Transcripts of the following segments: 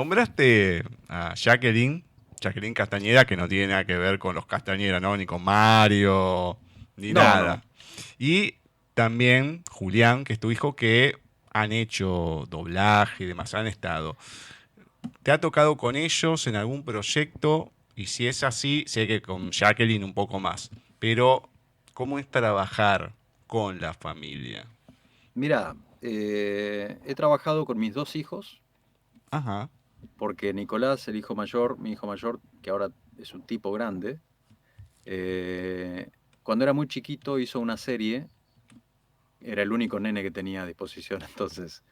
Nombraste a Jacqueline Castañeda, que no tiene nada que ver con los Castañeda, ¿no? Ni con Mario, ni No, no. nada. Y también Julián, que es tu hijo, que han hecho doblaje y demás, han estado. ¿Te ha tocado con ellos en algún proyecto? Y si es así, sé que con Jacqueline un poco más. Pero, ¿cómo es trabajar con la familia? Mira, he trabajado con mis dos hijos, Ajá. porque Nicolás, el hijo mayor, mi hijo mayor, que ahora es un tipo grande, eh, cuando era muy chiquito hizo una serie, era el único nene que tenía a disposición, entonces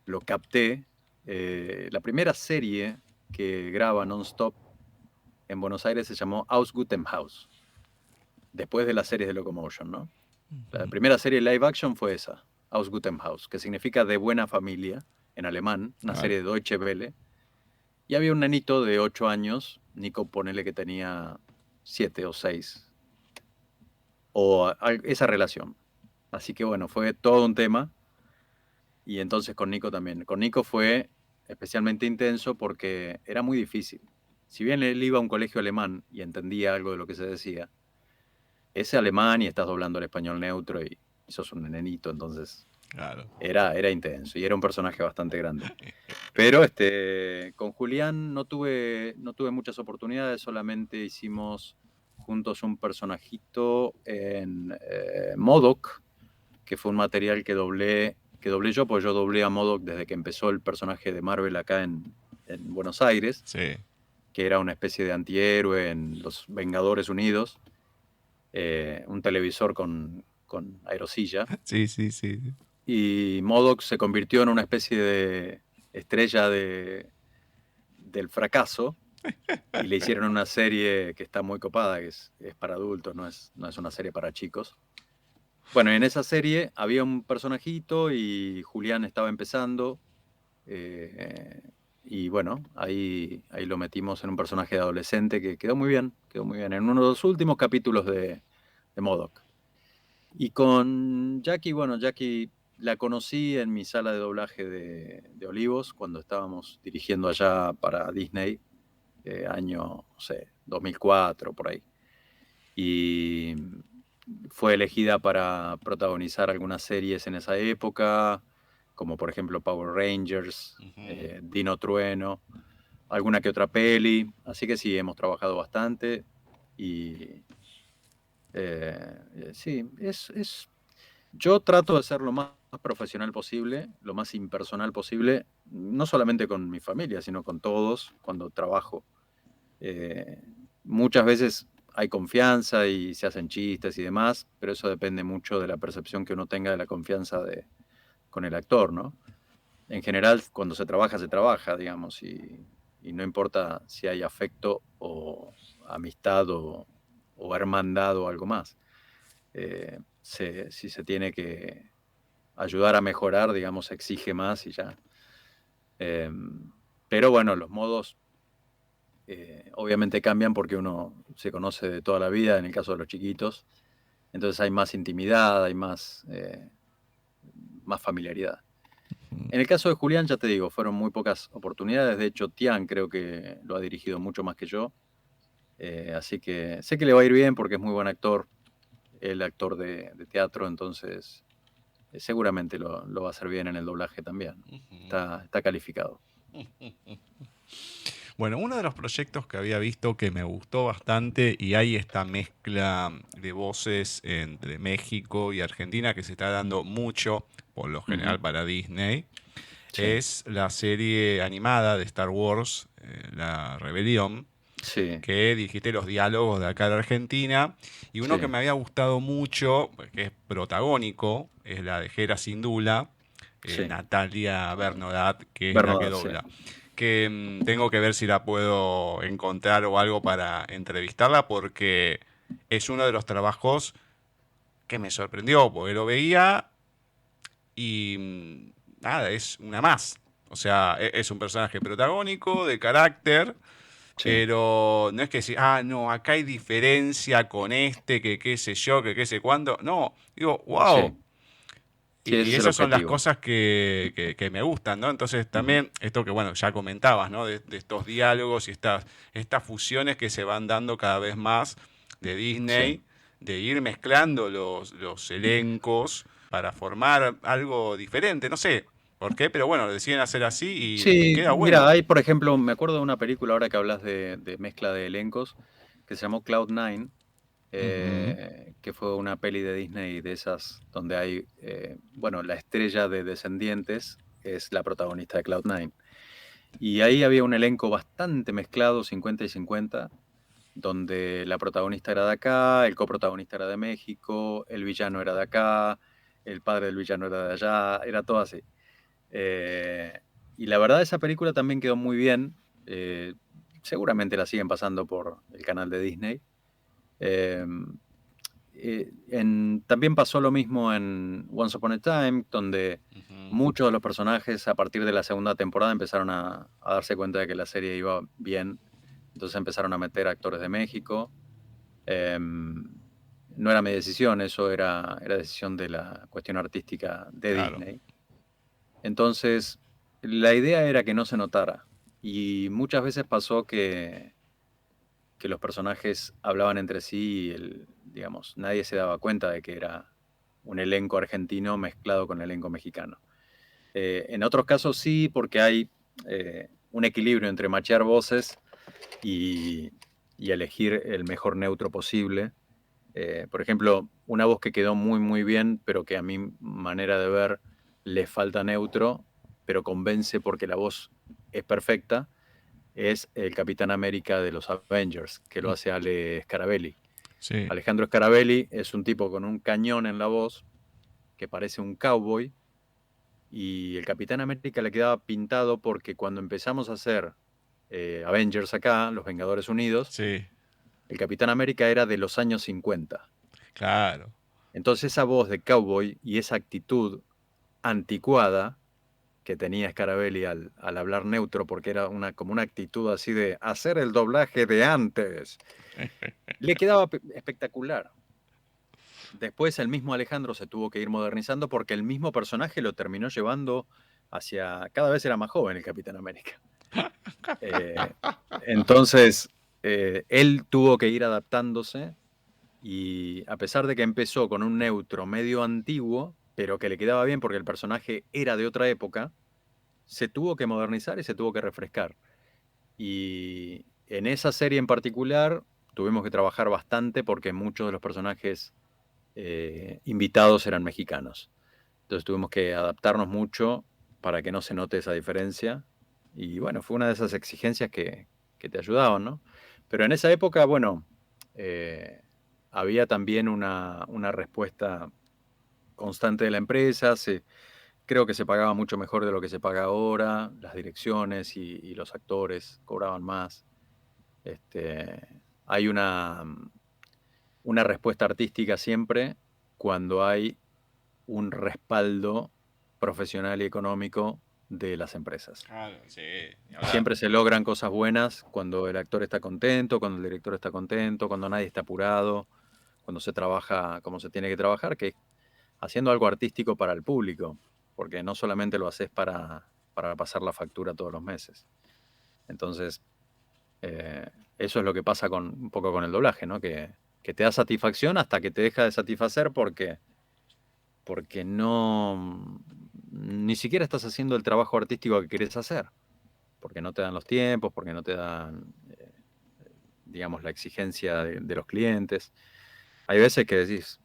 lo capté. La primera serie que graba non-stop en Buenos Aires se llamó Aus Gutem Haus, después de las series de Locomotion, ¿no? La primera serie live action fue esa, Aus Gutem Haus, que significa de buena familia en alemán, una Claro. serie de Deutsche Welle. Y había un nenito de 8 años, Nico, ponele que tenía 7 o 6, esa relación. Así que bueno, fue todo un tema. Y entonces con Nico también. Con Nico fue especialmente intenso porque era muy difícil. Si bien él iba a un colegio alemán y entendía algo de lo que se decía, ese alemán y estás doblando el español neutro y sos un nenito, entonces Claro. era intenso y era un personaje bastante grande. Pero con Julián no tuve muchas oportunidades, solamente hicimos juntos un personajito en MODOK, que fue un material que doblé yo, porque yo doblé a MODOK desde que empezó el personaje de Marvel acá en Buenos Aires, Sí. que era una especie de antihéroe en los Vengadores Unidos, un televisor con aerosilla. Sí, sí, sí. Y MODOK se convirtió en una especie de estrella del fracaso y le hicieron una serie que está muy copada, que es para adultos, no es una serie para chicos. Bueno, en esa serie había un personajito y Julián estaba empezando. eh, y bueno, ahí lo metimos en un personaje de adolescente que quedó muy bien, quedó muy bien. En uno de los últimos capítulos de MODOK. Y con Jackie, bueno, Jackie la conocí en mi sala de doblaje de Olivos, cuando estábamos dirigiendo allá para Disney, año, no sé, 2004, por ahí. Y fue elegida para protagonizar algunas series en esa época, como por ejemplo Power Rangers, Ujú. Dino Trueno, alguna que otra peli. Así que sí, hemos trabajado bastante. Y sí, yo trato de ser lo más profesional posible, lo más impersonal posible, no solamente con mi familia, sino con todos cuando trabajo. Eh, Muchas veces hay confianza y se hacen chistes y demás, pero eso depende mucho de la percepción que uno tenga de la confianza con el actor, ¿no? En general, cuando se trabaja, digamos, y no importa si hay afecto o amistad o hermandad o algo más. Si se tiene que ayudar a mejorar, digamos, se exige más y ya. Eh, pero bueno, los modos obviamente cambian porque uno se conoce de toda la vida, en el caso de los chiquitos, entonces hay más intimidad, hay más familiaridad. En el caso de Julián, ya te digo, fueron muy pocas oportunidades, de hecho Tian creo que lo ha dirigido mucho más que yo, así que sé que le va a ir bien porque es muy buen actor, el actor de teatro, entonces seguramente lo va a hacer bien en el doblaje también. Está calificado. Bueno, uno de los proyectos que había visto que me gustó bastante y hay esta mezcla de voces entre México y Argentina que se está dando mucho, por lo Ujú. general para Disney, Sí, es la serie animada de Star Wars, La Rebelión, sí, que dijiste los diálogos de acá de Argentina. Y uno que sí, me había gustado mucho, que es protagónico, es la de Hera Syndulla, sí. Natalia Bernodat, que es la que Bernadette, sí. dobla. Que tengo que ver si la puedo encontrar o algo para entrevistarla, porque es uno de los trabajos que me sorprendió, porque lo veía y nada, es una más. O sea, es un personaje protagónico, de carácter, Sí, pero no es que si, no, acá hay diferencia con este, que qué sé yo, que qué sé cuándo. No, digo, wow, sí, Sí, ese Y es el esas son las objetivo. cosas que me gustan, ¿no? Entonces también esto que, bueno, ya comentabas, ¿no? De estos diálogos y estas fusiones que se van dando cada vez más de Sí. Disney, de ir mezclando los elencos para formar algo diferente, no sé por qué, pero bueno, lo deciden hacer así y Sí, queda mira, bueno. hay, por ejemplo, me acuerdo de una película ahora que hablas de mezcla de elencos, que se llamó Cloud9, Ujú. que fue una peli de Disney de esas donde hay, bueno, la estrella de Descendientes es la protagonista de Cloud9. Y ahí había un elenco bastante mezclado, 50 y 50, donde la protagonista era de acá, el coprotagonista era de México, el villano era de acá, el padre del villano era de allá, era todo así. Eh, y la verdad esa película también quedó muy bien. eh, Seguramente la siguen pasando por el canal de Disney. Eh, También pasó lo mismo en Once Upon a Time, donde Ujú. muchos de los personajes a partir de la segunda temporada empezaron a darse cuenta de que la serie iba bien. Entonces empezaron a meter actores de México. No era mi decisión, eso era decisión de la cuestión artística de Claro. Disney. Entonces, la idea era que no se notara. Y muchas veces pasó que los personajes hablaban entre sí y digamos, nadie se daba cuenta de que era un elenco argentino mezclado con elenco mexicano. En otros casos sí, porque hay un equilibrio entre machear voces y, y elegir el mejor neutro posible. Por ejemplo, una voz que quedó muy, muy bien, pero que a mi manera de ver le falta neutro, pero convence porque la voz es perfecta, es el Capitán América de los Avengers, que lo Mm. hace Ale Scarabelli. Sí. Alejandro Scarabelli es un tipo con un cañón en la voz, que parece un cowboy, y el Capitán América le quedaba pintado porque cuando empezamos a hacer Avengers acá, los Vengadores Unidos, Sí. el Capitán América era de los años 50. Claro. Entonces esa voz de cowboy y esa actitud anticuada que tenía Scarabelli al hablar neutro, porque era como una actitud así de hacer el doblaje de antes, le quedaba espectacular. Después el mismo Alejandro se tuvo que ir modernizando porque el mismo personaje lo terminó llevando hacia... Cada vez era más joven el Capitán América. Eh, entonces, él tuvo que ir adaptándose y a pesar de que empezó con un neutro medio antiguo, pero que le quedaba bien porque el personaje era de otra época, se tuvo que modernizar y se tuvo que refrescar. Y en esa serie en particular tuvimos que trabajar bastante porque muchos de los personajes invitados eran mexicanos. Entonces tuvimos que adaptarnos mucho para que no se note esa diferencia. Y bueno, fue una de esas exigencias que te ayudaban, ¿no? Pero en esa época, bueno, eh, había también una respuesta constante de la empresa. Creo que se pagaba mucho mejor de lo que se paga ahora. Las direcciones y los actores cobraban más. Hay una respuesta artística siempre cuando hay un respaldo profesional y económico de las empresas. Claro, sí, ni hablar. Siempre se logran cosas buenas cuando el actor está contento, cuando el director está contento, cuando nadie está apurado, cuando se trabaja como se tiene que trabajar, que es haciendo algo artístico para el público, porque no solamente lo haces para pasar la factura todos los meses. Entonces, eh, eso es lo que pasa un poco con el doblaje, ¿no? Que te da satisfacción hasta que te deja de satisfacer porque no, ni siquiera estás haciendo el trabajo artístico que querés hacer, porque no te dan los tiempos, porque no te dan, digamos, la exigencia de los clientes. Hay veces que decís,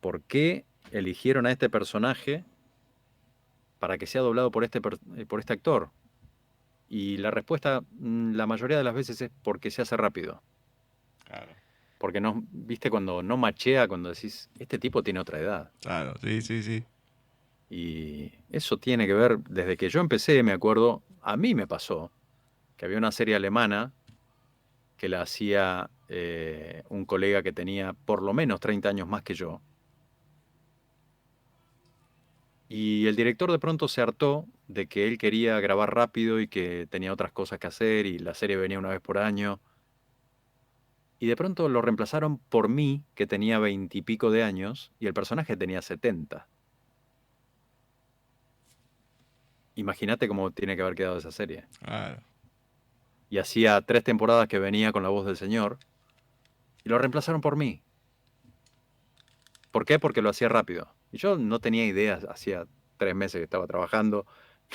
¿por qué eligieron a este personaje para que sea doblado por este actor? Y la respuesta, la mayoría de las veces es porque se hace rápido. Claro. Porque no, viste, cuando no machea, cuando decís, este tipo tiene otra edad. Claro, sí, sí, sí. Y eso tiene que ver, desde que yo empecé, me acuerdo, a mí me pasó que había una serie alemana que la hacía un colega que tenía por lo menos 30 años más que yo. Y el director de pronto se hartó de que él quería grabar rápido y que tenía otras cosas que hacer y la serie venía una vez por año. Y de pronto lo reemplazaron por mí, que tenía 20 y pico de años, y el personaje tenía 70. Imagínate cómo tiene que haber quedado esa serie. Claro. Y hacía 3 temporadas que venía con la voz del señor y lo reemplazaron por mí. ¿Por qué? Porque lo hacía rápido. Y yo no tenía idea, hacía 3 meses que estaba trabajando,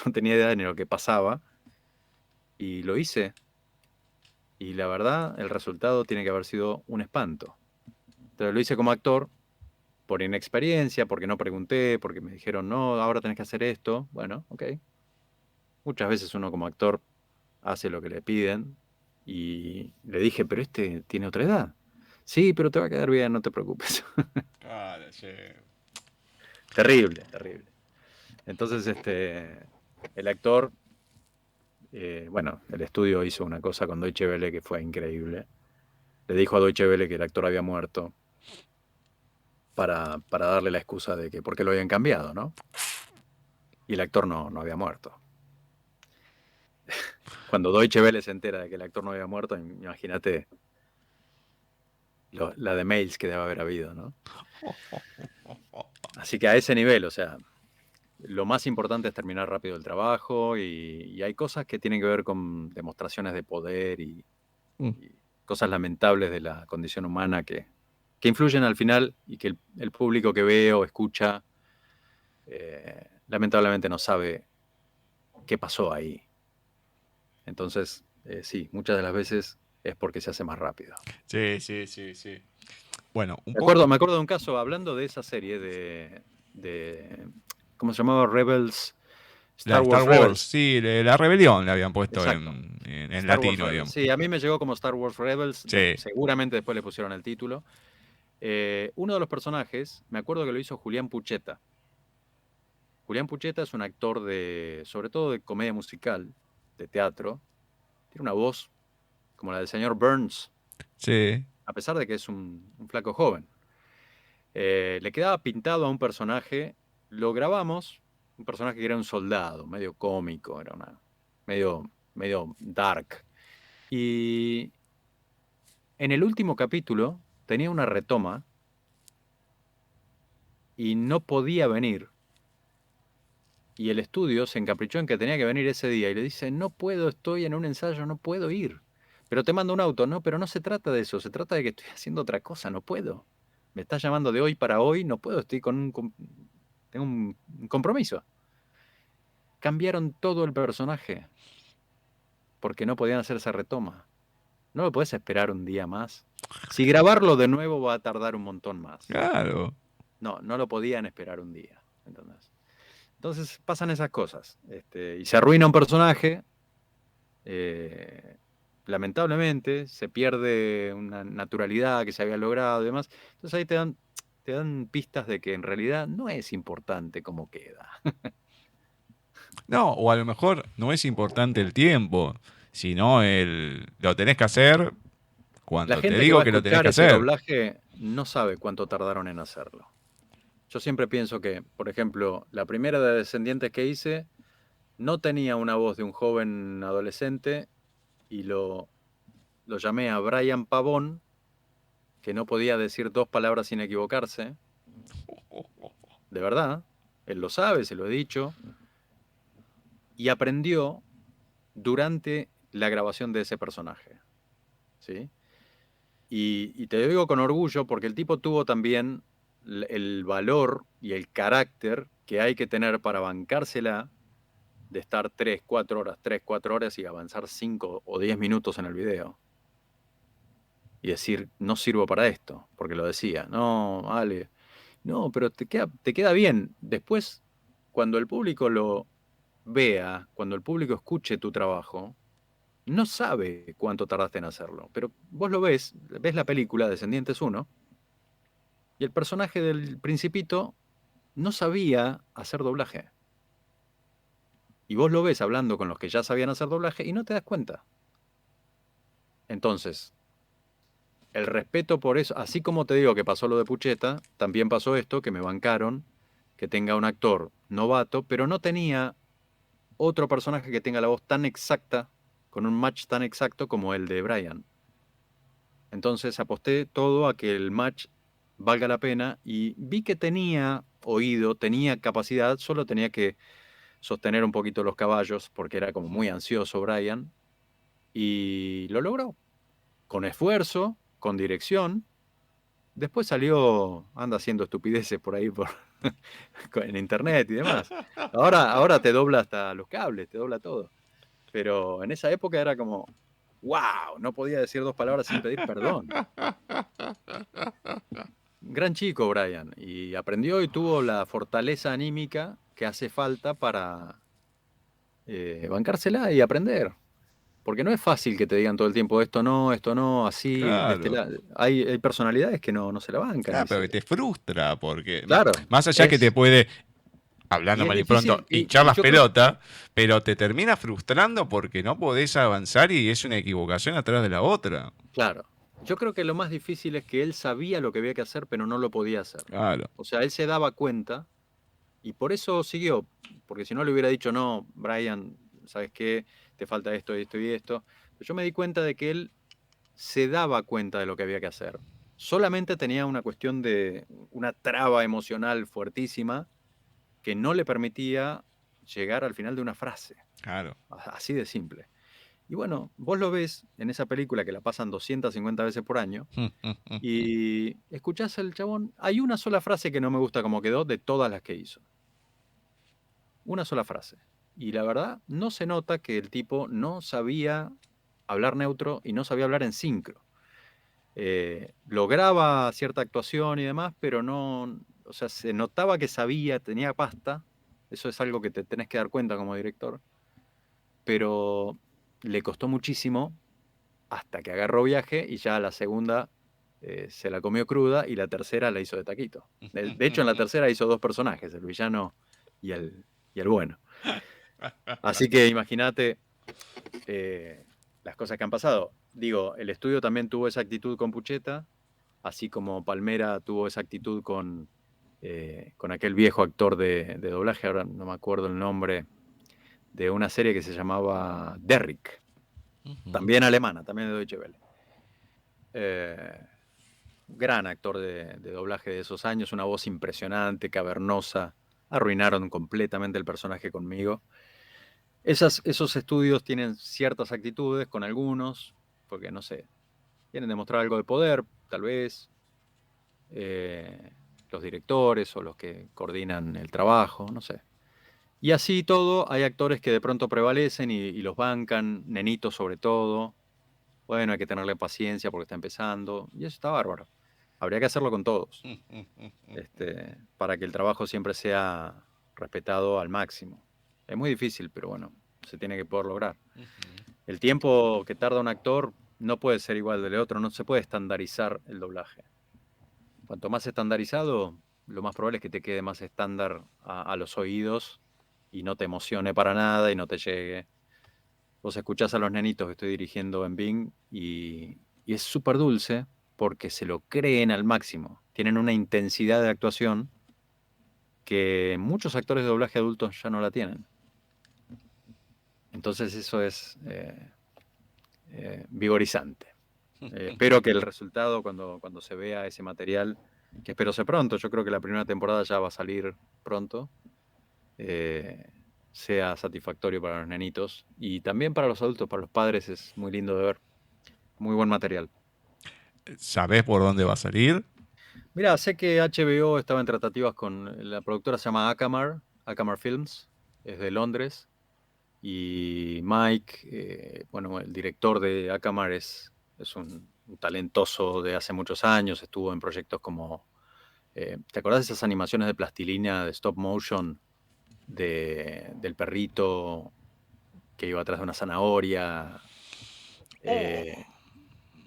no tenía idea ni lo que pasaba. Y lo hice. Y la verdad, el resultado tiene que haber sido un espanto. Entonces lo hice como actor por inexperiencia, porque no pregunté, porque me dijeron, no, ahora tenés que hacer esto. Bueno, ok. Muchas veces uno como actor hace lo que le piden. Y le dije, pero este tiene otra edad. Sí, pero te va a quedar bien, no te preocupes. Claro, sí. Terrible, terrible. Entonces, el actor, bueno, el estudio hizo una cosa con Deutsche Welle que fue increíble. Le dijo a Deutsche Welle que el actor había muerto para darle la excusa de que por qué lo habían cambiado, ¿no? Y el actor no había muerto. Cuando Deutsche Welle se entera de que el actor no había muerto, imagínate la de mails que debe haber habido, ¿no? Así que a ese nivel, o sea, lo más importante es terminar rápido el trabajo y hay cosas que tienen que ver con demostraciones de poder y cosas lamentables de la condición humana que influyen al final y que el público que ve o escucha lamentablemente no sabe qué pasó ahí. Entonces, sí, muchas de las veces es porque se hace más rápido. Sí, sí, sí, sí. Bueno, un Me poco. acuerdo, me acuerdo de un caso, hablando de esa serie ¿cómo se llamaba? Rebels, La Star de Star Wars Wars, Rebels. sí, la rebelión le habían puesto Exacto. en Star Wars latino, Rebels. digamos. Sí, a mí me llegó como Star Wars Rebels. Sí, Seguramente después le pusieron el título. Uno de los personajes, me acuerdo que lo hizo Julián Pucheta. Julián Pucheta es un actor sobre todo de comedia musical, de teatro. Tiene una voz como la del señor Burns, sí. a pesar de que es un flaco joven. Le quedaba pintado a un personaje, lo grabamos, un personaje que era un soldado, medio cómico, medio dark. Y en el último capítulo tenía una retoma y no podía venir. Y el estudio se encaprichó en que tenía que venir ese día y le dice, no puedo, estoy en un ensayo, no puedo ir. Pero te mando un auto, no, pero no se trata de eso, se trata de que estoy haciendo otra cosa, no puedo. Me estás llamando de hoy para hoy, no puedo, tengo un compromiso. Cambiaron todo el personaje porque no podían hacer esa retoma. No lo puedes esperar un día más. Si grabarlo de nuevo va a tardar un montón más. Claro. No lo podían esperar un día. Entonces pasan esas cosas. Y se arruina un personaje. Lamentablemente se pierde una naturalidad que se había logrado y demás. Entonces ahí te dan pistas de que en realidad no es importante cómo queda. No, o a lo mejor no es importante el tiempo, sino lo tenés que hacer La cuando te gente que va digo a que lo tenés escuchar que ese hacer. doblaje no sabe cuánto tardaron en hacerlo. Yo siempre pienso que, por ejemplo, la primera de Descendientes que hice no tenía una voz de un joven adolescente y lo llamé a Brian Pavón, que no podía decir 2 palabras sin equivocarse. De verdad, él lo sabe, se lo he dicho. Y aprendió durante la grabación de ese personaje. ¿Sí? Y te lo digo con orgullo porque el tipo tuvo también el valor y el carácter que hay que tener para bancársela de estar 3, 4 horas y avanzar 5 o 10 minutos en el video. Y decir, no sirvo para esto, porque lo decía. No, Ale, no, pero te queda bien. Después, cuando el público lo vea, cuando el público escuche tu trabajo, no sabe cuánto tardaste en hacerlo. Pero vos lo ves la película Descendientes 1, y el personaje del Principito no sabía hacer doblaje. Y vos lo ves hablando con los que ya sabían hacer doblaje y no te das cuenta. Entonces, el respeto por eso, así como te digo que pasó lo de Pucheta, también pasó esto, que me bancaron, que tenga un actor novato, pero no tenía otro personaje que tenga la voz tan exacta, con un match tan exacto como el de Brian. Entonces aposté todo a que el match valga la pena y vi que tenía oído, tenía capacidad, solo tenía que sostener un poquito los caballos, porque era como muy ansioso Brian, y lo logró, con esfuerzo, con dirección. Después anda haciendo estupideces por ahí en internet y demás. Ahora te dobla hasta los cables, te dobla todo. Pero en esa época era como, wow, no podía decir 2 palabras sin pedir perdón. Gran chico Brian, y aprendió y tuvo la fortaleza anímica que hace falta para bancársela y aprender. Porque no es fácil que te digan todo el tiempo esto no, así, de este Claro. lado. Hay personalidades que no se la bancan. Claro, pero que te frustra, porque Claro, más allá que te puede, y hablando es mal y pronto, difícil, hinchar y las yo creo, pelotas, pero te termina frustrando porque no podés avanzar y es una equivocación atrás de la otra. claro, yo creo que lo más difícil es que él sabía lo que había que hacer, pero no lo podía hacer. Claro. O sea, él se daba cuenta y por eso siguió, porque si no le hubiera dicho, no, Brian, ¿sabes qué? Te falta esto, esto y esto. Pero yo me di cuenta de que él se daba cuenta de lo que había que hacer. Solamente tenía una cuestión de una traba emocional fuertísima que no le permitía llegar al final de una frase. Claro. Así de simple. Y bueno, vos lo ves en esa película que la pasan 250 veces por año y escuchás al chabón. Hay una sola frase que no me gusta como quedó de todas las que hizo. Una sola frase. Y la verdad, no se nota que el tipo no sabía hablar neutro y no sabía hablar en sincro. Lograba cierta actuación y demás, pero no, o sea, se notaba que sabía, tenía pasta. Eso es algo que te tenés que dar cuenta como director. Pero le costó muchísimo hasta que agarró viaje y ya la segunda se la comió cruda y la tercera la hizo de taquito. De hecho, en la tercera hizo 2 personajes, el villano y el bueno. Así que imagínate las cosas que han pasado. Digo, el estudio también tuvo esa actitud con Pucheta, así como Palmera tuvo esa actitud con aquel viejo actor de doblaje, ahora no me acuerdo el nombre, de una serie que se llamaba Derrick, también alemana, también de Deutsche Welle. Gran actor de doblaje de esos años, una voz impresionante, cavernosa. Arruinaron completamente el personaje conmigo. Esos estudios tienen ciertas actitudes con algunos, porque no sé, quieren demostrar algo de poder, tal vez. Los directores o los que coordinan el trabajo, no sé. Y así todo, hay actores que de pronto prevalecen y los bancan, nenitos sobre todo. Bueno, hay que tenerle paciencia porque está empezando, y eso está bárbaro. Habría que hacerlo con todos, para que el trabajo siempre sea respetado al máximo. Es muy difícil, pero bueno, se tiene que poder lograr. El tiempo que tarda un actor no puede ser igual del otro, no se puede estandarizar el doblaje. Cuanto más estandarizado, lo más probable es que te quede más estándar a los oídos y no te emocione para nada y no te llegue. Vos escuchás a los nenitos que estoy dirigiendo en Bing y es súper dulce porque se lo creen al máximo. Tienen una intensidad de actuación que muchos actores de doblaje adultos ya no la tienen. Entonces eso es vigorizante. Espero que el resultado cuando se vea ese material, que espero sea pronto, yo creo que la primera temporada ya va a salir pronto, sea satisfactorio para los nenitos y también para los adultos, para los padres es muy lindo de ver. Muy buen material. ¿Sabés por dónde va a salir? Mira, sé que HBO estaba en tratativas con la productora, se llama Akamar Films, es de Londres, y Mike, bueno, el director de Akamar es un talentoso de hace muchos años, estuvo en proyectos como, ¿te acordás de esas animaciones de plastilina, de stop motion, del perrito que iba atrás de una zanahoria?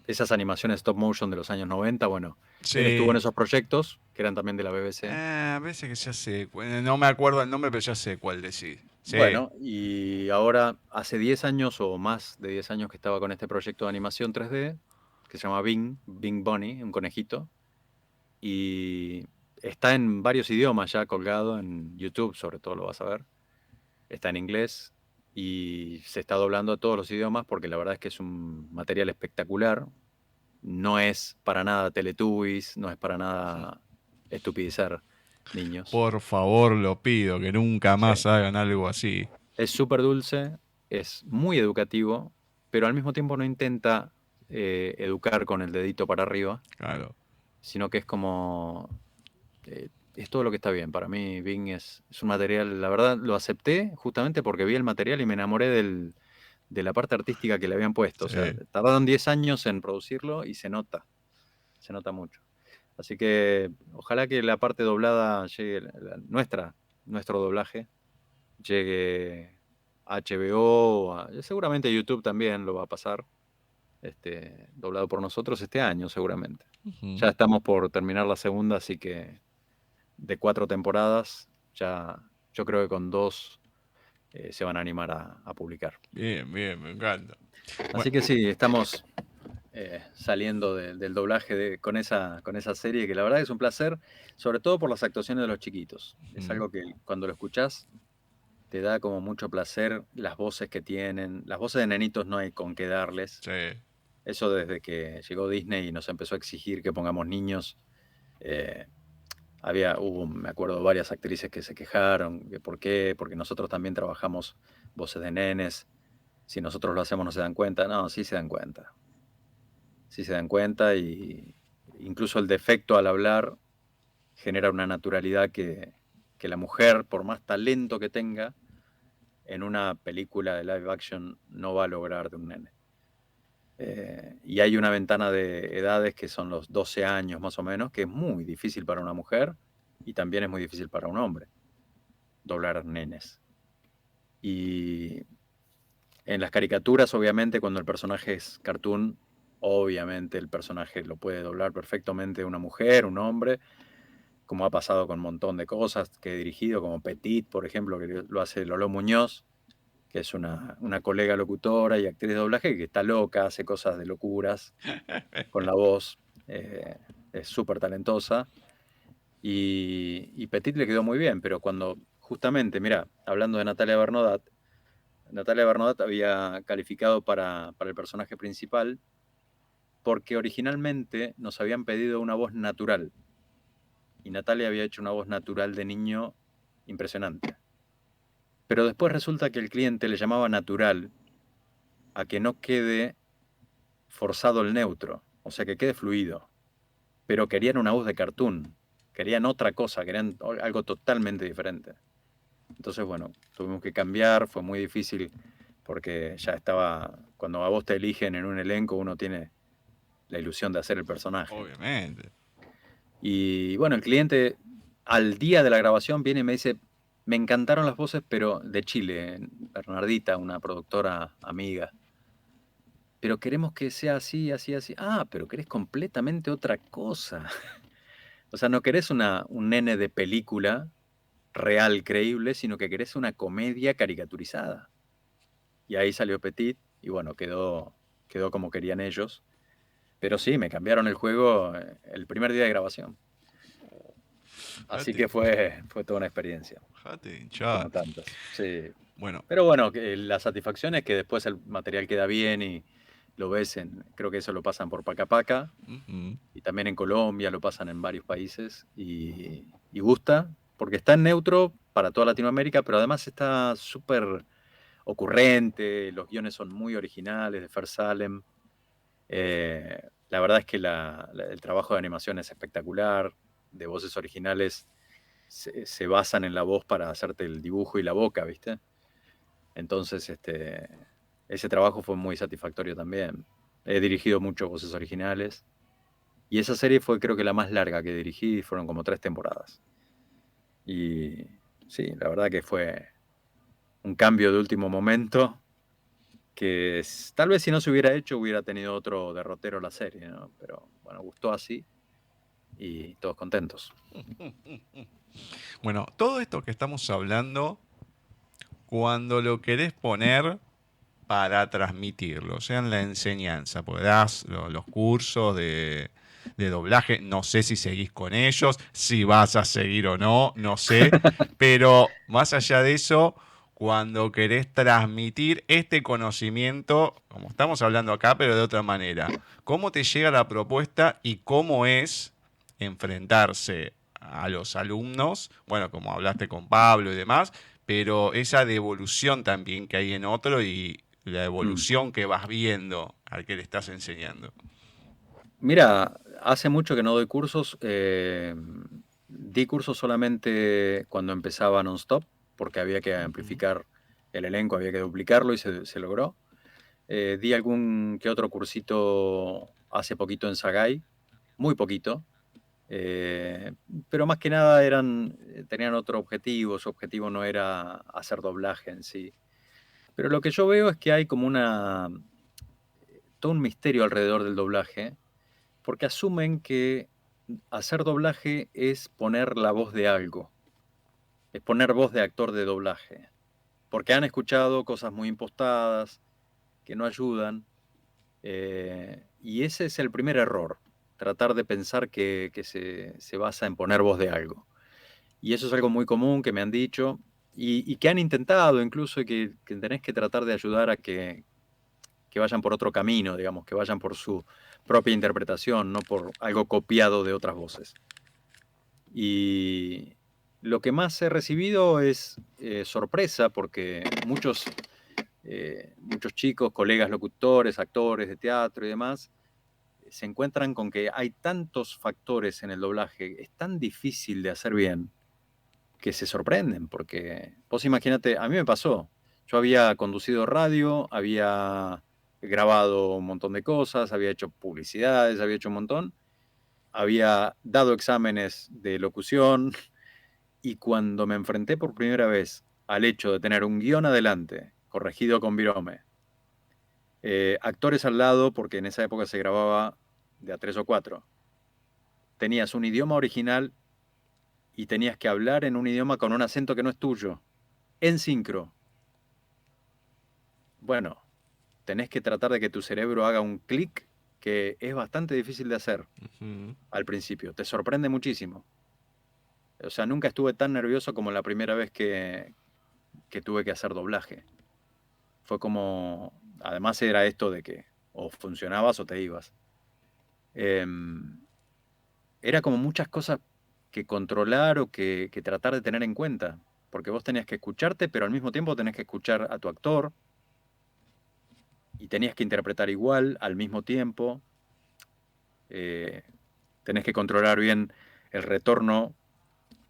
Esas animaciones stop motion de los años 90, bueno, él estuvo en Sí. esos proyectos, que eran también de la BBC. A veces que ya sé. No me acuerdo el nombre, pero ya sé cuál decir. Sí. Bueno, y ahora hace 10 años o más de 10 años que estaba con este proyecto de animación 3D, que se llama Bing Bunny, un conejito, y está en varios idiomas ya colgado en YouTube, sobre todo lo vas a ver. Está en inglés y se está doblando a todos los idiomas porque la verdad es que es un material espectacular. No es para nada Teletubbies, no es para nada estupidizar. niños. Por favor, lo pido, que nunca Sí. más hagan algo así. Es súper dulce, es muy educativo, pero al mismo tiempo no intenta educar con el dedito para arriba, Claro. sino que es como... es todo lo que está bien. Para mí, Bing es un material, la verdad, lo acepté justamente porque vi el material y me enamoré de la parte artística que le habían puesto. O sea, Sí. tardaron 10 años en producirlo y se nota mucho. Así que ojalá que la parte doblada llegue, nuestro doblaje, llegue a HBO, seguramente YouTube también lo va a pasar, doblado por nosotros este año seguramente. Ujú. Ya estamos por terminar la segunda, así que de 4 temporadas, ya yo creo que con 2 se van a animar a publicar. Bien, bien, me encanta. Bueno, Así que sí, estamos saliendo del doblaje con esa serie, que la verdad es un placer, sobre todo por las actuaciones de los chiquitos. Es ujú, algo que cuando lo escuchás te da como mucho placer las voces que tienen. Las voces de nenitos no hay con qué darles. sí. Eso desde que llegó Disney y nos empezó a exigir que pongamos niños. eh, hubo, me acuerdo, varias actrices que se quejaron, que por qué, porque nosotros también trabajamos voces de nenes. Si nosotros lo hacemos no se dan cuenta. No, sí se dan cuenta. Sí se dan cuenta y incluso el defecto al hablar genera una naturalidad que la mujer, por más talento que tenga, en una película de live action no va a lograr de un nene. Y hay una ventana de edades que son los 12 años más o menos, que es muy difícil para una mujer y también es muy difícil para un hombre doblar nenes. Y en las caricaturas, obviamente, cuando el personaje es cartoon, obviamente el personaje lo puede doblar perfectamente una mujer, un hombre, como ha pasado con un montón de cosas que he dirigido, como Petit, por ejemplo, que lo hace Lolo Muñoz, que es una colega locutora y actriz de doblaje que está loca, hace cosas de locuras con la voz, es súper talentosa. Y Petit le quedó muy bien, pero cuando justamente, mira, hablando de Natalia Bernodat había calificado para el personaje principal porque originalmente nos habían pedido una voz natural. Y Natalia había hecho una voz natural de niño impresionante. Pero después resulta que el cliente le llamaba natural a que no quede forzado el neutro, o sea, que quede fluido. Pero querían una voz de cartoon, querían otra cosa, querían algo totalmente diferente. Entonces, bueno, tuvimos que cambiar, fue muy difícil porque ya estaba, cuando a vos te eligen en un elenco, uno tiene la ilusión de hacer el personaje. Obviamente. Y bueno, el cliente al día de la grabación viene y me dice, me encantaron las voces, pero de Chile, Bernardita, una productora amiga. Pero queremos que sea así, así, así. Ah, pero querés completamente otra cosa. O sea, no querés un nene de película real, creíble, sino que querés una comedia caricaturizada. Y ahí salió Petit y bueno, quedó como querían ellos. Pero sí, me cambiaron el juego el primer día de grabación. Así Jate, que fue toda una experiencia, jate de hinchar. como tantas. Sí. Bueno, Pero bueno, la satisfacción es que después el material queda bien y lo ves creo que eso lo pasan por Paca Paca ujú, y también en Colombia lo pasan en varios países y gusta porque está en neutro para toda Latinoamérica, pero además está súper ocurrente, los guiones son muy originales de Fer Salem. La verdad es que el trabajo de animación es espectacular, de voces originales se basan en la voz para hacerte el dibujo y la boca, ¿viste? Entonces, ese trabajo fue muy satisfactorio también. He dirigido muchos voces originales y esa serie fue creo que la más larga que dirigí, fueron como 3 temporadas. Y sí, la verdad que fue un cambio de último momento que tal vez si no se hubiera hecho hubiera tenido otro derrotero la serie, ¿no? Pero bueno, gustó así y todos contentos. bueno, todo esto que estamos hablando, cuando lo querés poner para transmitirlo, o sea, en la enseñanza, porque das los cursos de doblaje, no sé si seguís con ellos, si vas a seguir o no, no sé, pero más allá de eso, cuando querés transmitir este conocimiento, como estamos hablando acá, pero de otra manera, ¿cómo te llega la propuesta y cómo es enfrentarse a los alumnos, bueno, como hablaste con Pablo y demás, pero esa devolución también que hay en otro y la Mm. evolución que vas viendo al que le estás enseñando. Mira, hace mucho que no doy cursos. Di cursos solamente cuando empezaba Nonstop, porque había que Ujú. amplificar el elenco, había que duplicarlo y se logró. Di algún que otro cursito hace poquito en Sagay, muy poquito, eh, pero más que nada tenían otro objetivo. Su objetivo no era hacer doblaje en sí. Pero lo que yo veo es que hay como todo un misterio alrededor del doblaje, porque asumen que hacer doblaje es poner la voz de algo, es poner voz de actor de doblaje, porque han escuchado cosas muy impostadas, que no ayudan, y ese es el primer error, tratar de pensar que se basa en poner voz de algo. Y eso es algo muy común que me han dicho y que han intentado incluso y que tenés que tratar de ayudar a que vayan por otro camino, digamos, que vayan por su propia interpretación, no por algo copiado de otras voces. Y lo que más he recibido es sorpresa porque muchos chicos, colegas locutores, actores de teatro y demás, se encuentran con que hay tantos factores en el doblaje, es tan difícil de hacer bien, que se sorprenden, porque vos imagínate, a mí me pasó, yo había conducido radio, había grabado un montón de cosas, había hecho publicidades, había hecho un montón, había dado exámenes de locución, y cuando me enfrenté por primera vez al hecho de tener un guión adelante, corregido con virome, actores al lado, porque en esa época se grababa de a 3 o 4, tenías un idioma original y tenías que hablar en un idioma con un acento que no es tuyo, en sincro. Bueno, tenés que tratar de que tu cerebro haga un clic que es bastante difícil de hacer Ujú. al principio. Te sorprende muchísimo. O sea, nunca estuve tan nervioso como la primera vez que tuve que hacer doblaje. Fue como, además era esto de que o funcionabas o te ibas. Em, Era como muchas cosas que controlar o que tratar de tener en cuenta. Porque vos tenías que escucharte, pero al mismo tiempo tenés que escuchar a tu actor y tenías que interpretar igual al mismo tiempo. Eh, Tenés que controlar bien el retorno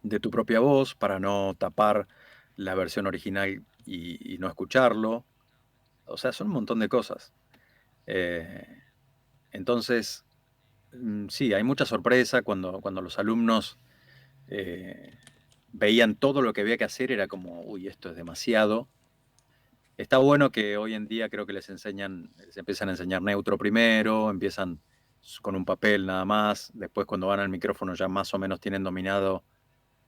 de tu propia voz para no tapar la versión original y no escucharlo. O sea, son un montón de cosas. Eh, entonces, sí, hay mucha sorpresa cuando los alumnos eh, veían todo lo que había que hacer, era como, uy, esto es demasiado. Está bueno que hoy en día creo que les empiezan a enseñar neutro primero, empiezan con un papel nada más, después cuando van al micrófono ya más o menos tienen dominado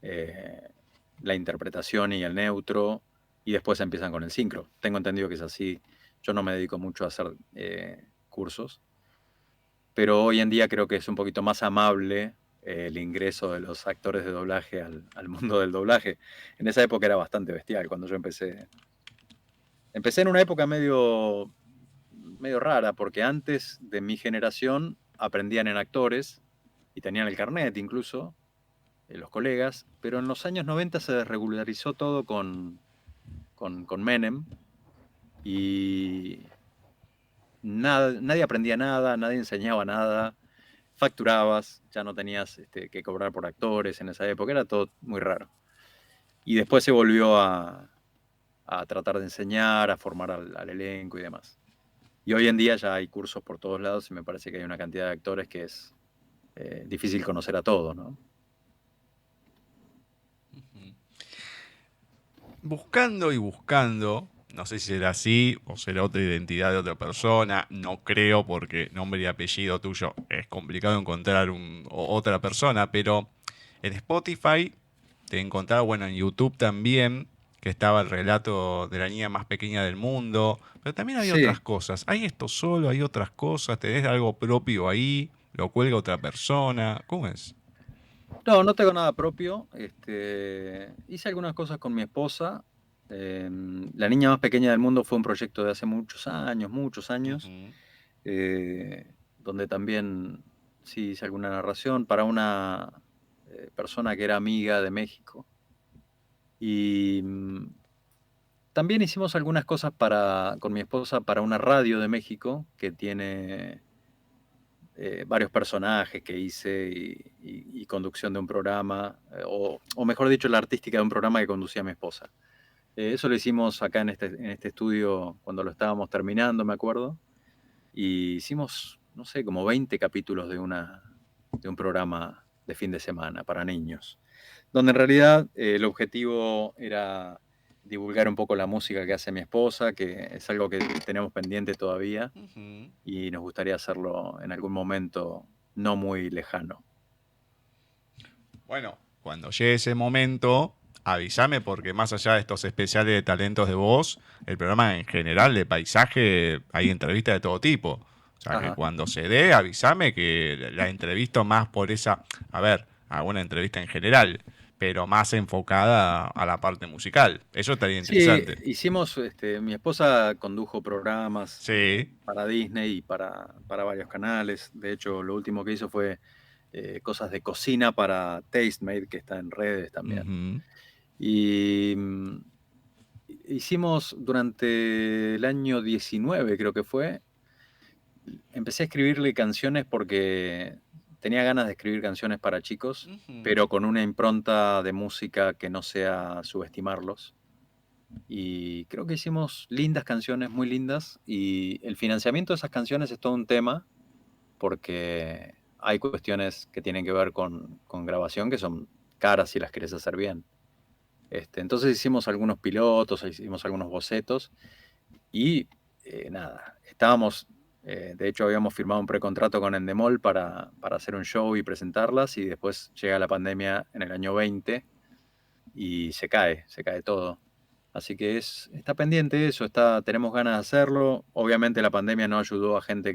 eh, la interpretación y el neutro, y después empiezan con el sincro. Tengo entendido que es así. Yo no me dedico mucho a hacer cursos, pero hoy en día creo que es un poquito más amable el ingreso de los actores de doblaje al mundo del doblaje. En esa época era bastante bestial cuando yo empecé. Empecé en una época medio rara, porque antes de mi generación aprendían en actores y tenían el carnet incluso, los colegas, pero en los años 90 se desregularizó todo con Menem y nadie aprendía nada, nadie enseñaba nada, facturabas, ya no tenías que cobrar por actores en esa época, era todo muy raro. Y después se volvió a tratar de enseñar, a formar al elenco y demás. Y hoy en día ya hay cursos por todos lados y me parece que hay una cantidad de actores que es difícil conocer a todos, ¿no? Buscando y buscando, no sé si será así o será otra identidad de otra persona, no creo porque nombre y apellido tuyo es complicado encontrar otra persona, pero en Spotify te encontraba, bueno, en YouTube también, que estaba el relato de la niña más pequeña del mundo, pero también había otras Sí. cosas. ¿Hay esto solo? ¿Hay otras cosas? ¿Tenés algo propio ahí? ¿Lo cuelga otra persona? ¿Cómo es? No, no tengo nada propio. Hice algunas cosas con mi esposa. La niña más pequeña del mundo fue un proyecto de hace muchos años, Ujú. donde también sí hice alguna narración para persona que era amiga de México. Y también hicimos algunas cosas con mi esposa para una radio de México que tiene varios personajes que hice y conducción de un programa, o mejor dicho, la artística de un programa que conducía mi esposa. Eso lo hicimos acá en este estudio cuando lo estábamos terminando, me acuerdo. Y hicimos, no sé, como 20 capítulos de un programa de fin de semana para niños, donde en realidad el objetivo era divulgar un poco la música que hace mi esposa, que es algo que tenemos pendiente todavía Ujú. y nos gustaría hacerlo en algún momento no muy lejano. Bueno, cuando llegue ese momento, avísame porque más allá de estos especiales de talentos de voz, el programa en general de paisaje, hay entrevistas de todo tipo. O sea que Ajá. cuando se dé, avísame que la entrevisto más por esa, a ver, hago una entrevista en general, pero más enfocada a la parte musical. Eso estaría Sí, interesante. hicimos, mi esposa condujo programas Sí. para Disney y para varios canales. De hecho, lo último que hizo fue cosas de cocina para Tastemade, que está en redes también. Ujú. Y hicimos durante el año 19, creo que fue, empecé a escribirle canciones porque tenía ganas de escribir canciones para chicos, Ujú. pero con una impronta de música que no sea subestimarlos. Y creo que hicimos lindas canciones, muy lindas, y el financiamiento de esas canciones es todo un tema porque hay cuestiones que tienen que ver con grabación que son caras si las querés hacer bien. Entonces hicimos algunos pilotos, hicimos algunos bocetos y nada, estábamos, de hecho habíamos firmado un precontrato con Endemol para hacer un show y presentarlas y después llega la pandemia en el año 20 y se cae todo. Así que está pendiente eso, tenemos ganas de hacerlo. Obviamente la pandemia no ayudó a gente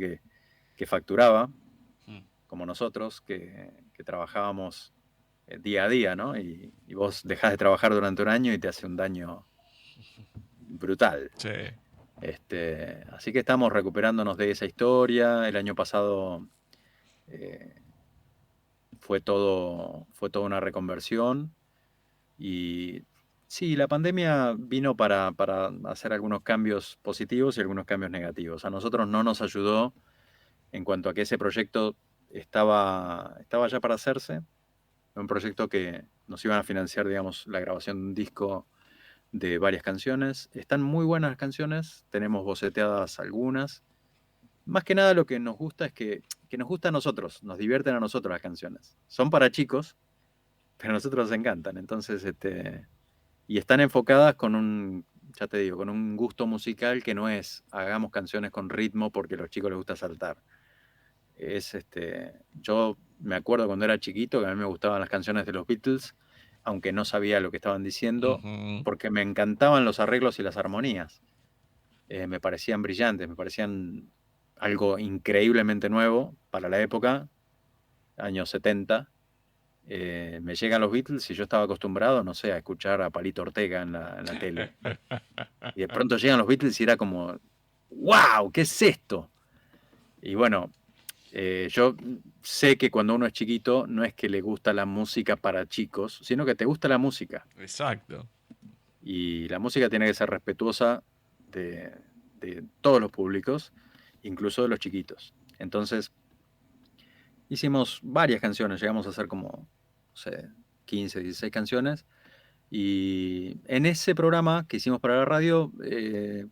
que facturaba, Mm. como nosotros, que trabajábamos día a día, ¿no? Y vos dejás de trabajar durante un año y te hace un daño brutal. Sí. Así que estamos recuperándonos de esa historia. El año pasado eh, fue toda una reconversión. Y sí, la pandemia vino para hacer algunos cambios positivos y algunos cambios negativos. A nosotros no nos ayudó en cuanto a que ese proyecto estaba ya para hacerse. Un proyecto que nos iban a financiar, digamos, la grabación de un disco de varias canciones. Están muy buenas las canciones, tenemos boceteadas algunas. Más que nada lo que nos gusta es que nos gusta a nosotros, nos divierten a nosotros las canciones. Son para chicos, pero a nosotros nos encantan. Entonces, y están enfocadas ya te digo, con un gusto musical que no es hagamos canciones con ritmo porque a los chicos les gusta saltar. Yo me acuerdo cuando era chiquito que a mí me gustaban las canciones de los Beatles, aunque no sabía lo que estaban diciendo, Ujú. porque me encantaban los arreglos y las armonías. Me parecían brillantes, me parecían algo increíblemente nuevo para la época, años 70. Me llegan los Beatles y yo estaba acostumbrado, no sé, a escuchar a Palito Ortega en la tele. Y de pronto llegan los Beatles y era como, ¡wow! ¿Qué es esto? Y bueno, yo sé que cuando uno es chiquito no es que le gusta la música para chicos, sino que te gusta la música. Exacto. Y la música tiene que ser respetuosa de, de todos los públicos, incluso de los chiquitos. Entonces, hicimos varias canciones, llegamos a hacer como, no sé, 15, 16 canciones. Y en ese programa que hicimos para la radio,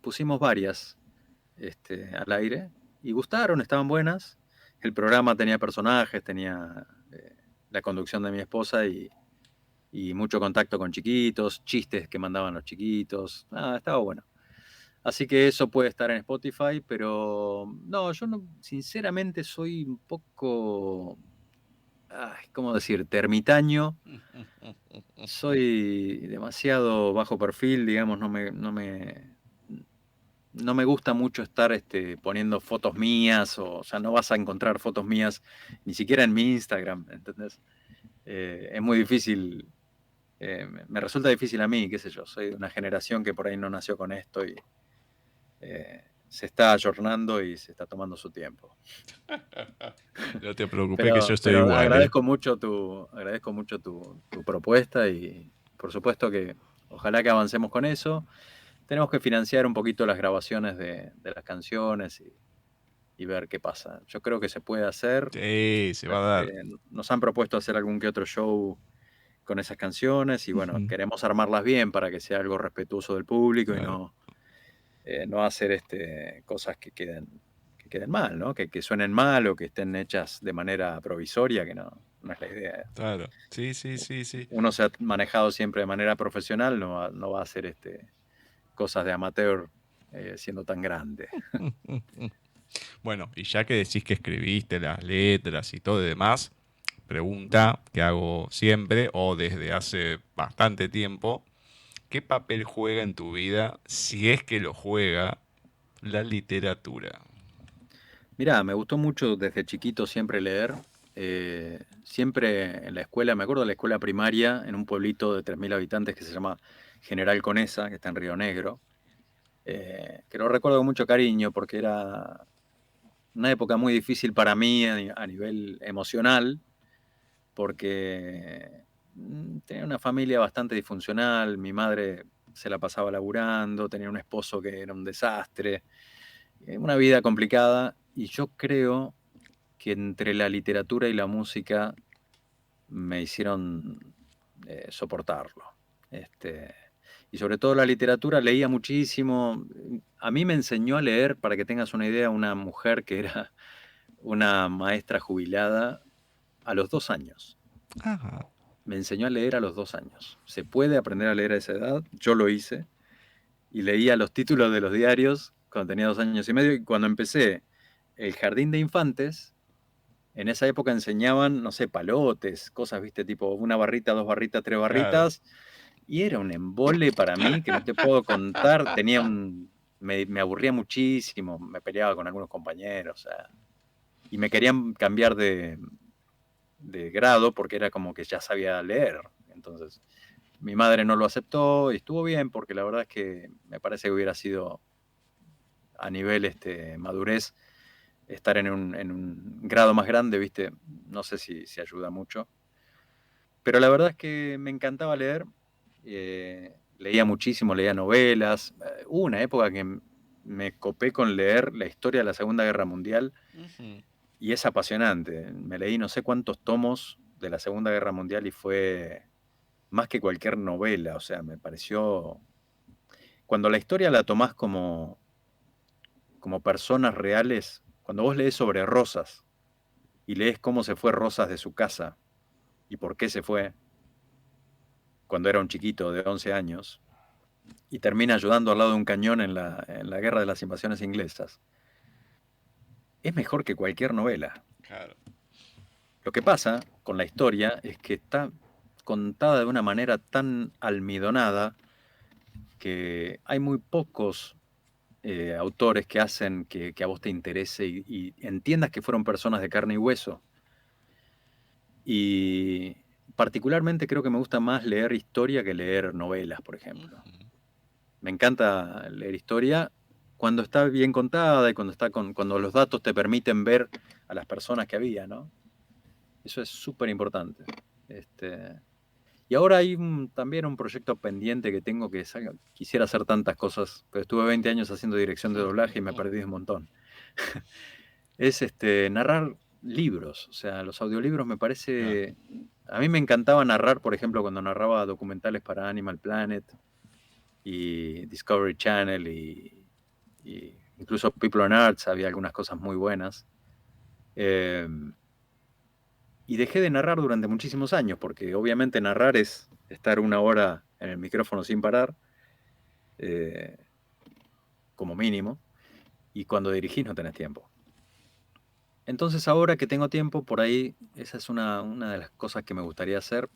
pusimos varias al aire y gustaron, estaban buenas. El programa tenía personajes, tenía la conducción de mi esposa y mucho contacto con chiquitos, chistes que mandaban los chiquitos. Estaba bueno. Así que eso puede estar en Spotify, pero no, yo no, sinceramente soy un poco, ¿cómo decirte? Ermitaño. Soy demasiado bajo perfil, digamos, no me gusta mucho estar poniendo fotos mías, o sea, no vas a encontrar fotos mías ni siquiera en mi Instagram, ¿entendés? Es muy difícil, me resulta difícil a mí, qué sé yo, soy de una generación que por ahí no nació con esto y se está ayornando y se está tomando su tiempo. No te preocupes que yo estoy Pero igual, ¿eh? agradezco mucho tu propuesta y por supuesto que ojalá que avancemos con eso. Tenemos que financiar un poquito las grabaciones de las canciones y ver qué pasa. Yo creo que se puede hacer. Sí, se va a dar. Nos han propuesto hacer algún que otro show con esas canciones y bueno, Ujú, queremos armarlas bien para que sea algo respetuoso del público y claro. no hacer cosas que queden mal, ¿no? Que suenen mal o que estén hechas de manera provisoria, que no es la idea. Claro. Sí, sí, sí, sí. Uno se ha manejado siempre de manera profesional, no va a hacer cosas de amateur siendo tan grande. Bueno, y ya que decís que escribiste las letras y todo y demás, pregunta que hago siempre o desde hace bastante tiempo, ¿qué papel juega en tu vida, si es que lo juega, la literatura? Mirá, me gustó mucho desde chiquito siempre leer. Siempre en la escuela, me acuerdo de la escuela primaria en un pueblito de 3.000 habitantes que se llama General Conesa, que está en Río Negro, que lo recuerdo con mucho cariño porque era una época muy difícil para mí a nivel emocional, porque tenía una familia bastante disfuncional, mi madre se la pasaba laburando, tenía un esposo que era un desastre, una vida complicada, y yo creo que entre la literatura y la música me hicieron soportarlo. Este, y sobre todo la literatura, leía muchísimo. A mí me enseñó a leer, para que tengas una idea, una mujer que era una maestra jubilada a los 2 años. Ajá. Me enseñó a leer a los 2 años. Se puede aprender a leer a esa edad, yo lo hice, y leía los títulos de los diarios cuando tenía 2 años y medio, y cuando empecé el jardín de infantes, en esa época enseñaban, no sé, palotes, cosas, viste, tipo una barrita, dos barritas, tres Claro. barritas, y era un embole para mí que no te puedo contar. Me aburría muchísimo, me peleaba con algunos compañeros, o sea, y me querían cambiar de grado porque era como que ya sabía leer. Entonces, mi madre no lo aceptó y estuvo bien porque la verdad es que me parece que hubiera sido a nivel madurez estar en un grado más grande, ¿viste? No sé si ayuda mucho. Pero la verdad es que me encantaba leer. Leía muchísimo, leía novelas. Hubo una época que me copé con leer la historia de la Segunda Guerra Mundial Ujú. y es apasionante. Me leí no sé cuántos tomos de la Segunda Guerra Mundial y fue más que cualquier novela. O sea, me pareció... Cuando la historia la tomás como personas reales, cuando vos lees sobre Rosas y lees cómo se fue Rosas de su casa y por qué se fue cuando era un chiquito de 11 años y termina ayudando al lado de un cañón en la guerra de las invasiones inglesas, es mejor que cualquier novela. Claro. Lo que pasa con la historia es que está contada de una manera tan almidonada que hay muy pocos autores que hacen que a vos te interese y entiendas que fueron personas de carne y hueso. Y particularmente creo que me gusta más leer historia que leer novelas, por ejemplo. Ujú. Me encanta leer historia cuando está bien contada y cuando los datos te permiten ver a las personas que había, ¿no? Eso es súper importante. Y ahora hay también un proyecto pendiente que tengo quisiera hacer tantas cosas, pero estuve 20 años haciendo dirección de doblaje y me perdí un montón. Es narrar libros, o sea, los audiolibros me Claro. parece... A mí me encantaba narrar, por ejemplo, cuando narraba documentales para Animal Planet y Discovery Channel y incluso People on Arts, había algunas cosas muy buenas. Eh, y dejé de narrar durante muchísimos años, porque obviamente narrar es estar una hora en el micrófono sin parar, eh, como mínimo, y cuando dirigís no tenés tiempo. Entonces ahora que tengo tiempo, por ahí, esa es una de las cosas que me gustaría hacer,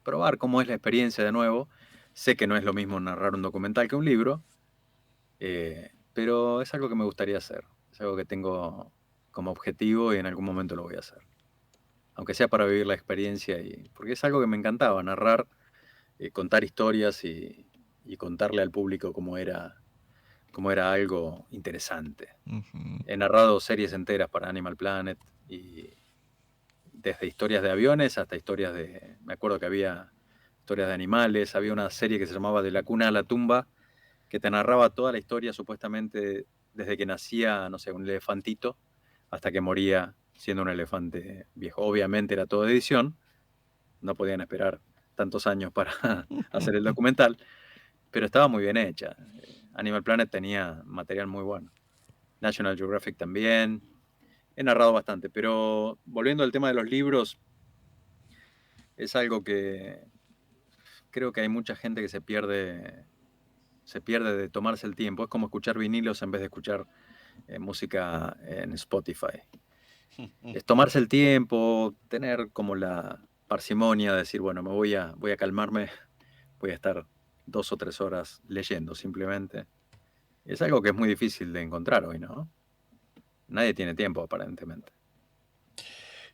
probar cómo es la experiencia de nuevo. Sé que no es lo mismo narrar un documental que un libro, pero es algo que me gustaría hacer, es algo que tengo como objetivo y en algún momento lo voy a hacer. Aunque sea para vivir la experiencia, porque es algo que me encantaba, narrar, contar historias y contarle al público como era algo interesante. Ujú. He narrado series enteras para Animal Planet, y desde historias de aviones hasta historias de... Me acuerdo que había historias de animales, había una serie que se llamaba De la cuna a la tumba, que te narraba toda la historia supuestamente desde que nacía, no sé, un elefantito, hasta que moría siendo un elefante viejo. Obviamente era todo edición, no podían esperar tantos años para hacer el documental, pero estaba muy bien hecha. Animal Planet tenía material muy bueno. National Geographic también. He narrado bastante, pero volviendo al tema de los libros, es algo que creo que hay mucha gente que se pierde de tomarse el tiempo. Es como escuchar vinilos en vez de escuchar música en Spotify. Es tomarse el tiempo, tener como la parsimonia de decir, bueno, voy a calmarme, voy a estar 2 o 3 horas leyendo simplemente. Es algo que es muy difícil de encontrar hoy, ¿no? Nadie tiene tiempo, aparentemente.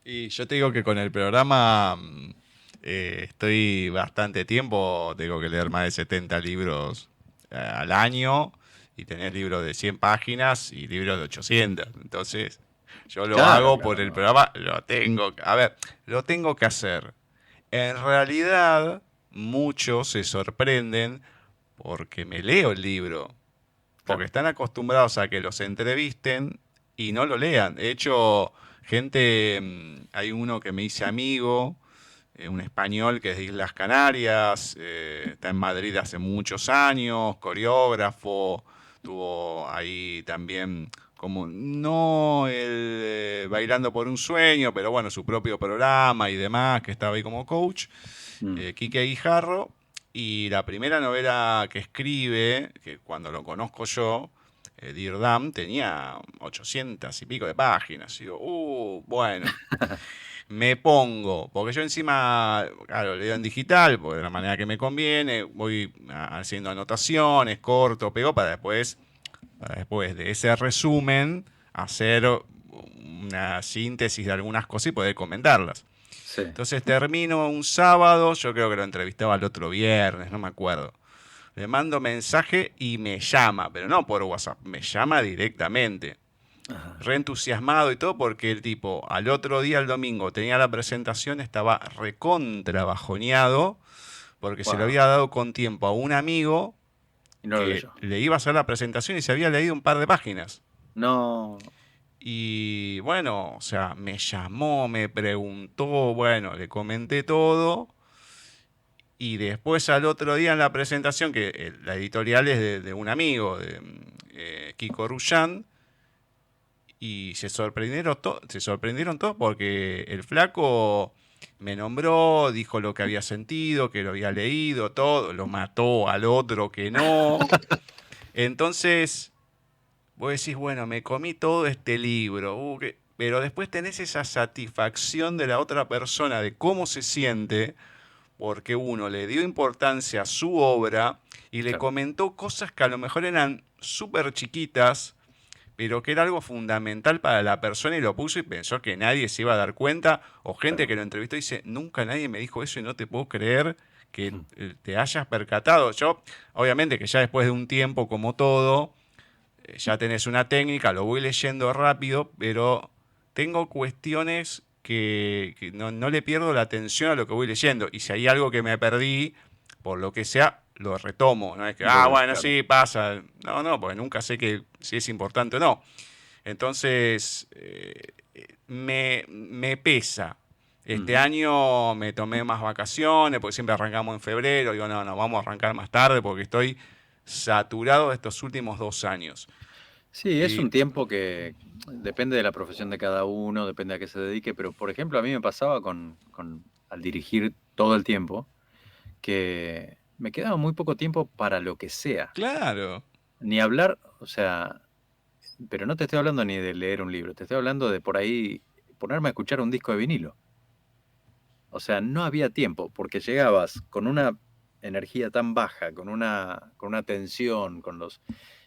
Y yo te digo que con el programa estoy bastante tiempo, tengo que leer más de 70 libros al año y tener libros de 100 páginas y libros de 800. Entonces, yo lo Claro, hago por claro, el no. programa, a ver, lo tengo que hacer. En realidad, muchos se sorprenden porque me leo el libro, porque Claro. están acostumbrados a que los entrevisten y no lo lean. De hecho, gente, hay uno que me hice amigo, un español que es de Islas Canarias, está en Madrid hace muchos años, coreógrafo, tuvo ahí también como, no el Bailando por un Sueño, pero bueno, su propio programa y demás, que estaba ahí como coach, Mm. Quique Guijarro, y la primera novela que escribe, que cuando lo conozco yo, Dear Dam, tenía 800 y pico de páginas. Y digo, bueno, me pongo, porque yo encima, claro, leo en digital, porque de la manera que me conviene, voy haciendo anotaciones, corto, pego, para después de ese resumen hacer una síntesis de algunas cosas y poder comentarlas. Sí. Entonces termino un sábado, yo creo que lo entrevistaba el otro viernes, no me acuerdo. Le mando mensaje y me llama, pero no por WhatsApp, me llama directamente. Ajá. Reentusiasmado y todo porque el tipo al otro día, el domingo, tenía la presentación, estaba recontra bajoneado porque se lo Wow. había dado con tiempo a un amigo Y no lo que leyó. le iba a hacer la presentación y se había leído un par de páginas. No. Y bueno, o sea, me llamó, me preguntó, bueno, le comenté todo. Y después al otro día en la presentación, que la editorial es de un amigo, de Kiko Rullán, y se sorprendieron todos porque el flaco me nombró, dijo lo que había sentido, que lo había leído, todo, lo mató al otro que no. Entonces, vos decís, bueno, me comí todo este libro, pero después tenés esa satisfacción de la otra persona, de cómo se siente, porque uno le dio importancia a su obra y le Claro. comentó cosas que a lo mejor eran súper chiquitas, pero que era algo fundamental para la persona y lo puso y pensó que nadie se iba a dar cuenta, o gente Claro. que lo entrevistó y dice, nunca nadie me dijo eso y no te puedo creer que te hayas percatado. Yo, obviamente que ya después de un tiempo como todo, ya tenés una técnica, lo voy leyendo rápido, pero tengo cuestiones que no le pierdo la atención a lo que voy leyendo. Y si hay algo que me perdí, por lo que sea, lo retomo. No es que, Volvés, bueno, claro. sí, pasa. No, no, porque nunca sé que, si es importante o no. Entonces, me pesa. Este Ujú. año me tomé más vacaciones, porque siempre arrancamos en febrero. Digo, no, no, vamos a arrancar más tarde porque estoy saturado de estos últimos 2 años. Sí, es Y un tiempo que depende de la profesión de cada uno, depende a qué se dedique, pero por ejemplo a mí me pasaba al dirigir todo el tiempo, que me quedaba muy poco tiempo para lo que sea. claro, Ni hablar, o sea, pero no te estoy hablando ni de leer un libro, te estoy hablando de por ahí ponerme a escuchar un disco de vinilo. O sea, no había tiempo, porque llegabas con una energía tan baja, con una tensión, con los...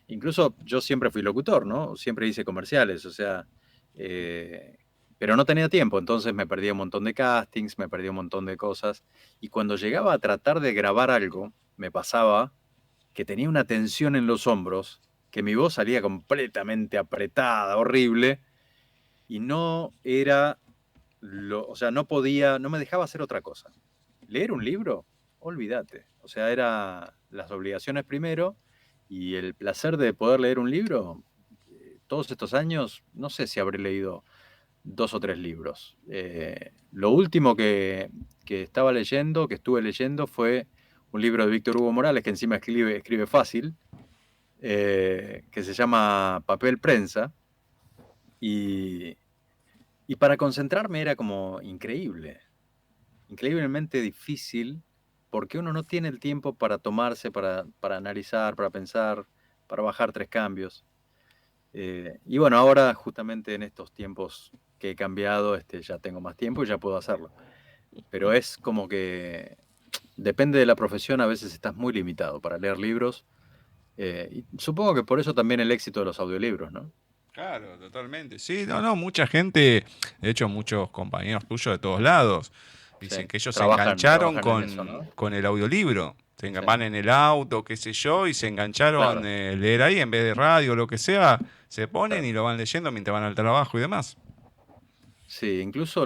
Incluso yo siempre fui locutor, ¿no? Siempre hice comerciales, o sea, eh, pero no tenía tiempo, entonces me perdía un montón de castings, me perdía un montón de cosas, y cuando llegaba a tratar de grabar algo, me pasaba que tenía una tensión en los hombros que mi voz salía completamente apretada, horrible, y no era, o sea, no podía, no me dejaba hacer otra cosa. Leer un libro, olvídate. O sea, era las obligaciones primero y el placer de poder leer un libro. Todos estos años, no sé si habré leído 2 o 3 libros. Lo último que estaba leyendo, que estuve leyendo, fue un libro de Víctor Hugo Morales, que encima escribe fácil, que se llama Papel Prensa. Y para concentrarme era como increíblemente difícil, porque uno no tiene el tiempo para tomarse, para analizar, para pensar, para bajar 3 cambios. Y bueno, ahora justamente en estos tiempos que he cambiado, ya tengo más tiempo y ya puedo hacerlo. Pero es como que depende de la profesión, a veces estás muy limitado para leer libros. Y supongo que por eso también el éxito de los audiolibros, ¿no? Claro, totalmente. Sí, no, mucha gente, de hecho muchos compañeros tuyos de todos lados, Sí, dicen que ellos se engancharon trabajan en eso, ¿no? con el audiolibro. Sí, Van en el auto, qué sé yo, y se engancharon claro. leer ahí en vez de radio, lo que sea, se ponen Claro. y lo van leyendo mientras van al trabajo y demás. Sí, incluso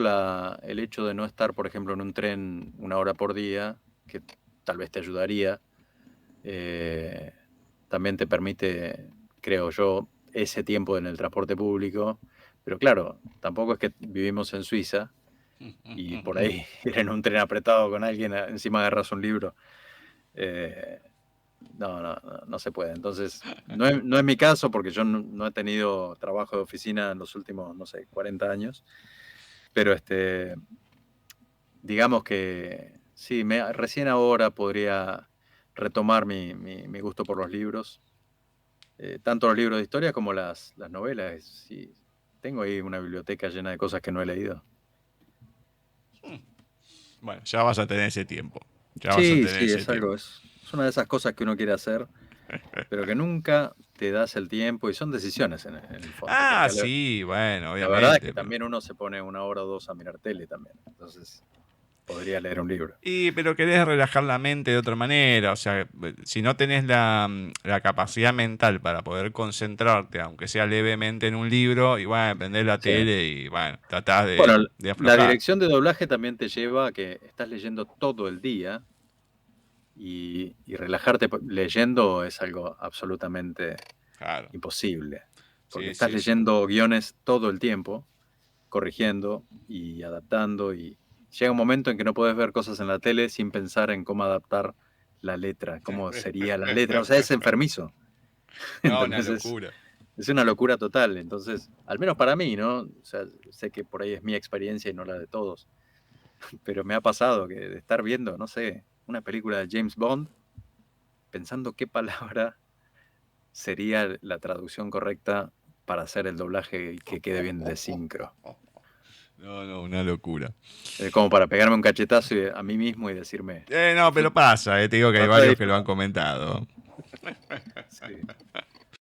el hecho de no estar, por ejemplo, en un tren 1 hora por día, que tal vez te ayudaría, eh, también te permite, creo yo, ese tiempo en el transporte público. Pero claro, tampoco es que vivimos en Suiza y por ahí ir en un tren apretado con alguien, encima agarras un libro. eh, no se puede. Entonces, no es mi caso porque yo no he tenido trabajo de oficina en los últimos, no sé, 40 años. Pero digamos que sí, recién ahora podría retomar mi gusto por los libros, tanto los libros de historia como las novelas. Sí, tengo ahí una biblioteca llena de cosas que no he leído. Bueno, ya vas a tener ese tiempo. Ya vas a Sí, tener sí, ese tiempo. es una de esas cosas que uno quiere hacer, pero que nunca te das el tiempo y son decisiones en el fondo, Ah, porque sí, bueno, la verdad es que obviamente, pero. también uno se pone 1 hora o 2 a mirar tele también, entonces podría leer un libro. Pero querés relajar la mente de otra manera, o sea, si no tenés la capacidad mental para poder concentrarte, aunque sea levemente en un libro, y bueno, prendés la Sí. tele y bueno, tratás Bueno, de la aflojar. dirección de doblaje también te lleva a que estás leyendo todo el día y relajarte leyendo es algo absolutamente Claro, imposible, porque sí, estás sí, sí. leyendo guiones todo el tiempo, corrigiendo y adaptando, y llega un momento en que no puedes ver cosas en la tele sin pensar en cómo adaptar la letra, cómo sería la letra, o sea, es enfermizo. No, una ¿Entendés? locura. Es una locura total. Entonces, al menos para mí, ¿no? O sea, sé que por ahí es mi experiencia y no la de todos, pero me ha pasado que de estar viendo, no sé, una película de James Bond, pensando qué palabra sería la traducción correcta para hacer el doblaje y que quede bien de sincro. No, una locura. Como para pegarme un cachetazo a mí mismo y decirme, No, pero pasa, te digo que hay trata de varios que lo han disfrutar. comentado.